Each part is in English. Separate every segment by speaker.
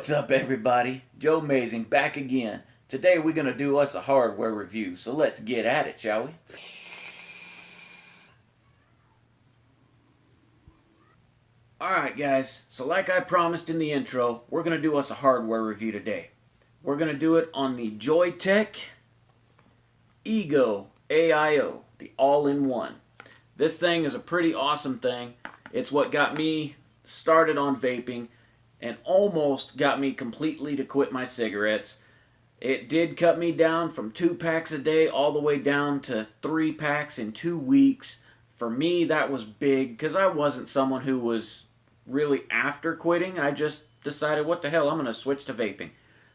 Speaker 1: What's up, everybody? Joe Amazing back again. Today we're going to do us a hardware review, so let's get at it, shall we? Alright guys, so like I promised in the intro, we're going to do us a hardware review today. We're going to do it on the Joytech eGo AIO, the all-in-one. This thing is a pretty awesome thing. It's what got me started on vaping and almost got me completely to quit my cigarettes. It did cut me down from 2 packs a day all the way down to 3 packs in 2 weeks. For me, that was big because I wasn't someone who was really after quitting. I just decided, what the hell, I'm going to switch to vaping.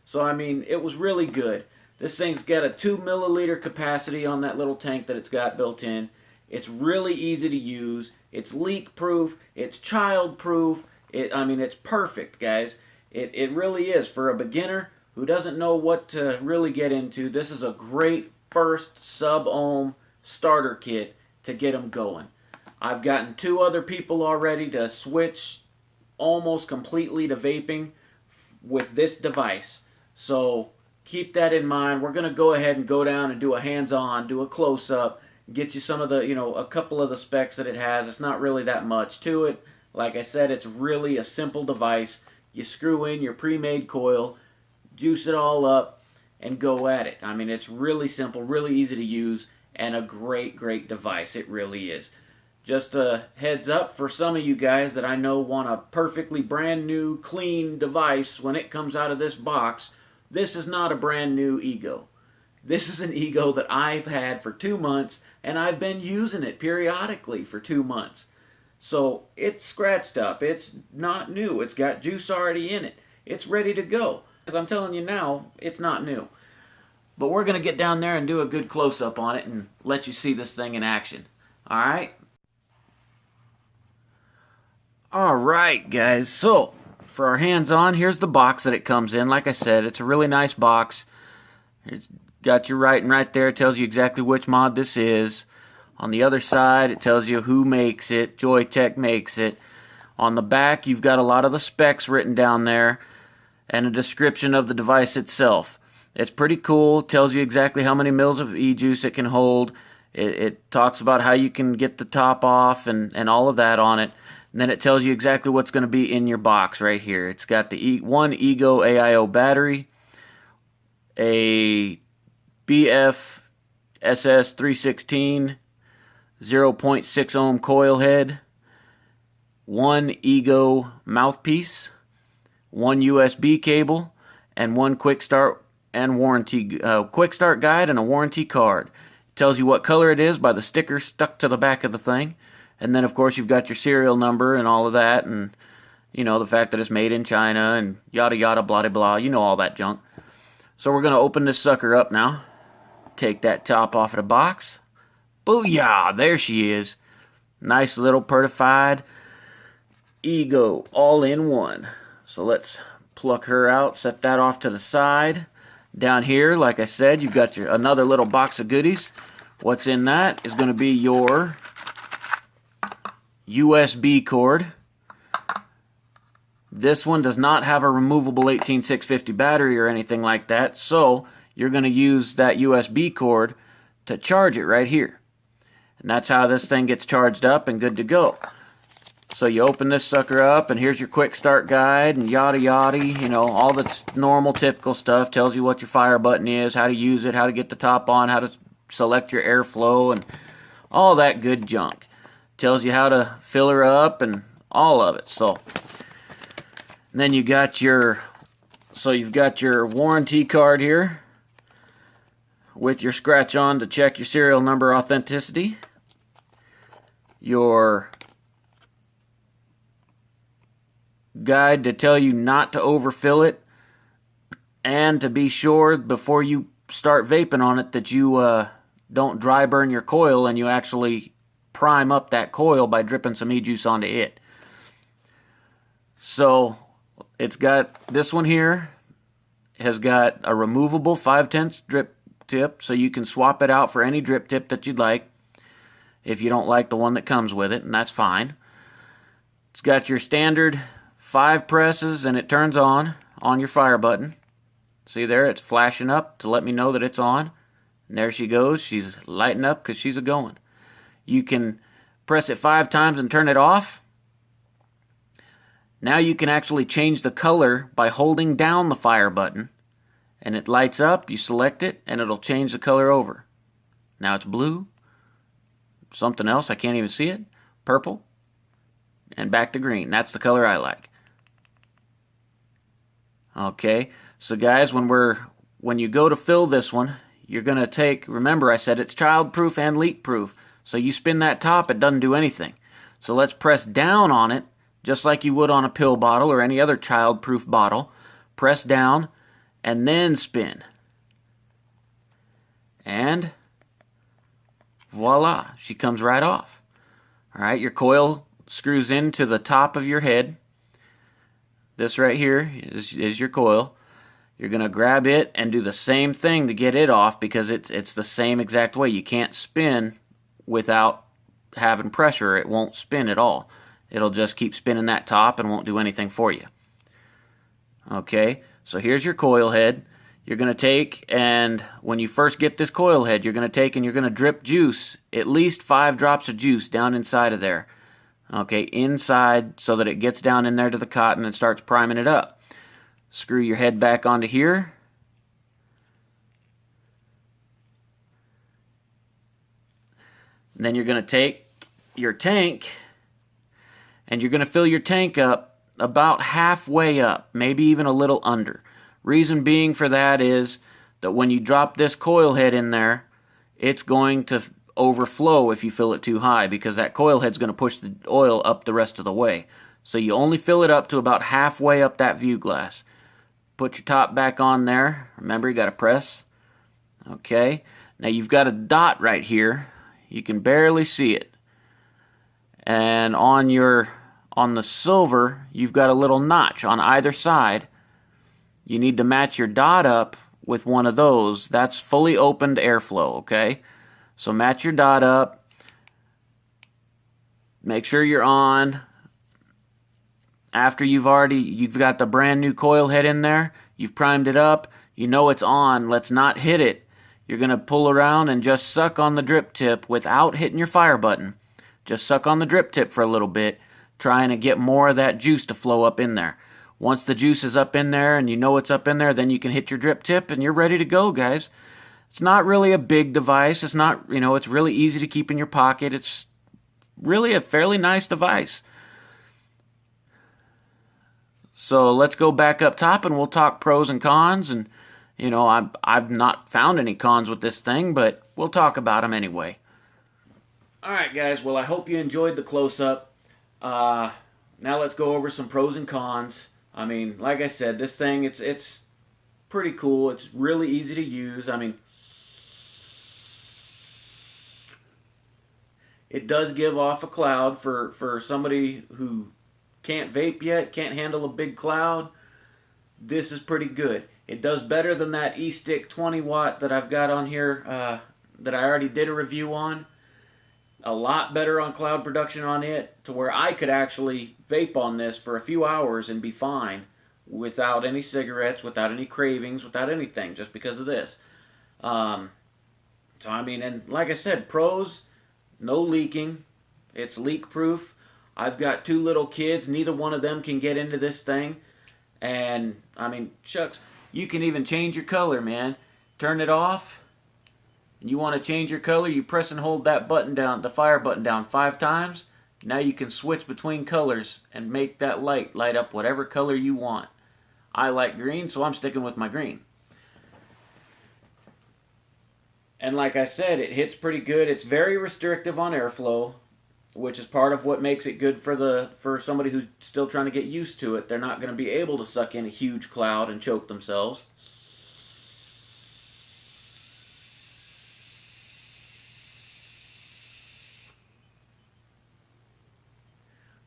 Speaker 1: So, I mean, it was really good. This thing's got a 2 milliliter capacity on that little tank that it's got built in. It's really easy to use. It's leak proof. It's child proof. It's perfect, guys. It really is. For a beginner who doesn't know what to really get into, this is a great first sub-ohm starter kit to get them going. I've gotten 2 other people already to switch almost completely to vaping with this device. So keep that in mind. We're going to go ahead and go down and do a hands-on, do a close-up, get you some of the, a couple of the specs that it has. It's not really that much to it. Like I said, it's really a simple device. You screw in your pre-made coil, juice it all up, and go at it. I mean, it's really simple, really easy to use, and a great, great device. It really is. Just a heads up for some of you guys that I know want a perfectly brand new, clean device when it comes out of this box. This is not a brand new eGo. This is an eGo that I've had for 2 months, and I've been using it periodically for 2 months. So it's scratched up. It's not new. It's got juice already in it. It's ready to go. As I'm telling you now, it's not new. But we're going to get down there and do a good close-up on it and let you see this thing in action. Alright? Alright, guys. So, for our hands-on, here's the box that it comes in. Like I said, it's a really nice box. It's got your writing right there. It tells you exactly which mod this is. On the other side, it tells you who makes it. Joytech makes it. On the back, you've got a lot of the specs written down there and a description of the device itself. It's pretty cool. It tells you exactly how many mils of e-juice it can hold. It talks about how you can get the top off and all of that on it. And then it tells you exactly what's going to be in your box right here. It's got the one eGo AIO battery, a BF SS316 0.6 ohm coil head, 1 eGo mouthpiece, 1 USB cable, and 1 quick start and warranty quick start guide and a warranty card. It tells you what color it is by the sticker stuck to the back of the thing. And then of course you've got your serial number and all of that, and the fact that it's made in China and yada yada blah blah, all that junk. So we're going to open this sucker up now. Take that top off of the box. Booyah! There she is. Nice little certified eGo all-in-one. So let's pluck her out, set that off to the side. Down here, like I said, you've got another little box of goodies. What's in that is going to be your USB cord. This one does not have a removable 18650 battery or anything like that, so you're going to use that USB cord to charge it right here. And that's how this thing gets charged up and good to go. So you open this sucker up, and here's your quick start guide and yada yada, all the normal typical stuff. Tells you what your fire button is, how to use it, how to get the top on, how to select your airflow, and all that good junk. Tells you how to fill her up and all of it. So then you've got your warranty card here with your scratch on to check your serial number authenticity. Your guide to tell you not to overfill it, and to be sure before you start vaping on it that you don't dry burn your coil and you actually prime up that coil by dripping some e-juice onto it. So it's got this one here, has got a removable 5/10 drip tip, so you can swap it out for any drip tip that you'd like if you don't like the one that comes with it, and that's fine. It's got your standard 5 presses and it turns on on your fire button. See there, it's flashing up to let me know that it's on. And there she goes. She's lighting up because she's a-going. You can press it 5 times and turn it off. Now you can actually change the color by holding down the fire button. And it lights up, you select it, and it'll change the color over. Now it's blue. Something else, I can't even see it. Purple. And back to green. That's the color I like. Okay, so guys, when you go to fill this one, you're going to take, remember I said it's child-proof and leak-proof. So you spin that top, it doesn't do anything. So let's press down on it, just like you would on a pill bottle or any other child-proof bottle. Press down, and then spin. And voila, she comes right off. All right, your coil screws into the top of your head. This right here is your coil. You're going to grab it and do the same thing to get it off because it's the same exact way. You can't spin without having pressure. It won't spin at all. It'll just keep spinning that top and won't do anything for you. Okay, so here's your coil head. You're going to take, and when you first get this coil head, you're going to take and you're going to drip juice, at least 5 drops of juice down inside of there. Okay, inside so that it gets down in there to the cotton and starts priming it up. Screw your head back onto here. And then you're going to take your tank and you're going to fill your tank up about halfway up, maybe even a little under. Reason being for that is that when you drop this coil head in there, it's going to overflow if you fill it too high because that coil head's going to push the oil up the rest of the way. So you only fill it up to about halfway up that view glass. Put your top back on there. Remember, you got to press. Okay. Now you've got a dot right here. You can barely see it. And on the silver, you've got a little notch on either side. You need to match your dot up with one of those. That's fully opened airflow, okay? So match your dot up. Make sure you're on. After you've got the brand new coil head in there, you've primed it up, you know it's on, let's not hit it. You're going to pull around and just suck on the drip tip without hitting your fire button. Just suck on the drip tip for a little bit, trying to get more of that juice to flow up in there. Once the juice is up in there and you know it's up in there, then you can hit your drip tip and you're ready to go, guys. It's not really a big device. It's not, it's really easy to keep in your pocket. It's really a fairly nice device. So let's go back up top and we'll talk pros and cons. And, I've not found any cons with this thing, but we'll talk about them anyway. All right, guys. Well, I hope you enjoyed the close-up. Now let's go over some pros and cons. I mean, like I said, this thing, it's pretty cool. It's really easy to use. I mean, it does give off a cloud for somebody who can't vape yet, can't handle a big cloud. This is pretty good. It does better than that e-stick 20 watt that I've got on here that I already did a review on. A lot better on cloud production on it, to where I could actually vape on this for a few hours and be fine without any cigarettes, without any cravings, without anything, just because of this. So I mean, and like I said, pros, no leaking. It's leak proof. I've got 2 little kids. Neither one of them can get into this thing. And I mean, shucks, you can even change your color, man. Turn it off. And you want to change your color, you press and hold that button down, the fire button down 5 times. Now you can switch between colors and make that light light up whatever color you want. I like green, so I'm sticking with my green. And like I said, it hits pretty good. It's very restrictive on airflow, which is part of what makes it good for somebody who's still trying to get used to it. They're not going to be able to suck in a huge cloud and choke themselves.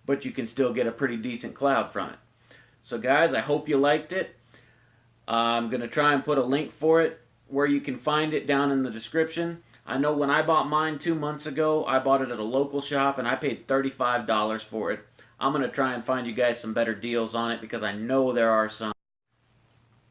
Speaker 1: But you can still get a pretty decent cloud from it. So guys, I hope you liked it. I'm going to try and put a link for it where you can find it down in the description. I know when I bought mine 2 months ago, I bought it at a local shop and I paid $35 for it. I'm going to try and find you guys some better deals on it because I know there are some.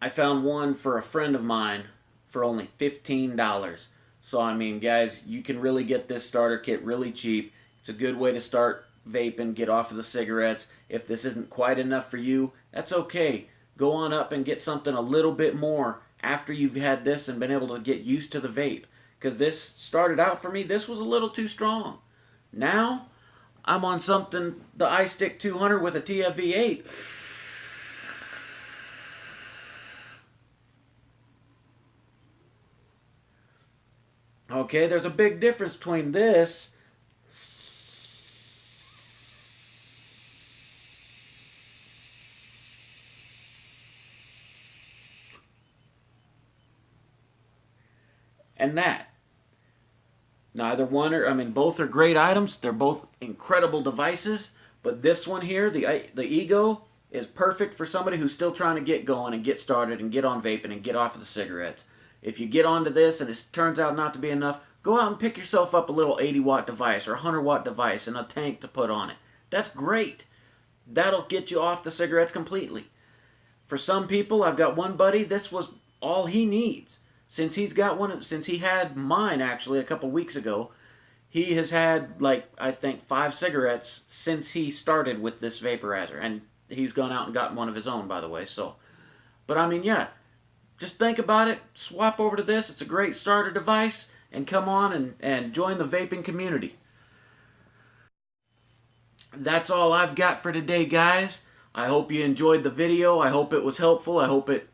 Speaker 1: I found one for a friend of mine for only $15. So I mean, guys, you can really get this starter kit really cheap. It's a good way to start vaping, get off of the cigarettes. If this isn't quite enough for you, that's okay. Go on up and get something a little bit more after you've had this and been able to get used to the vape. Because this started out for me, this was a little too strong. Now, I'm on something, the iStick 200 with a TFV8. Okay, there's a big difference between this and that. Neither one are, I mean, both are great items. They're both incredible devices. But this one here, the eGo, is perfect for somebody who's still trying to get going and get started and get on vaping and get off of the cigarettes. If you get onto this and it turns out not to be enough, go out and pick yourself up a little 80-watt device or 100-watt device and a tank to put on it. That's great. That'll get you off the cigarettes completely. For some people, I've got one buddy, this was all he needs. Since he's got one, since he had mine actually a couple weeks ago, he has had like I think 5 cigarettes since he started with this vaporizer, and he's gone out and gotten one of his own, by the way. So, but I mean, yeah, just think about it. Swap over to this. It's a great starter device, and come on and join the vaping community. That's all I've got for today, guys. I hope you enjoyed the video. I hope it was helpful. I hope it,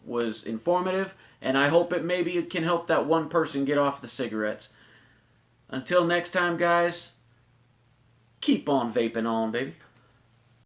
Speaker 1: was informative. And I hope it maybe can help that one person get off the cigarettes. Until next time, guys, keep on vaping on, baby.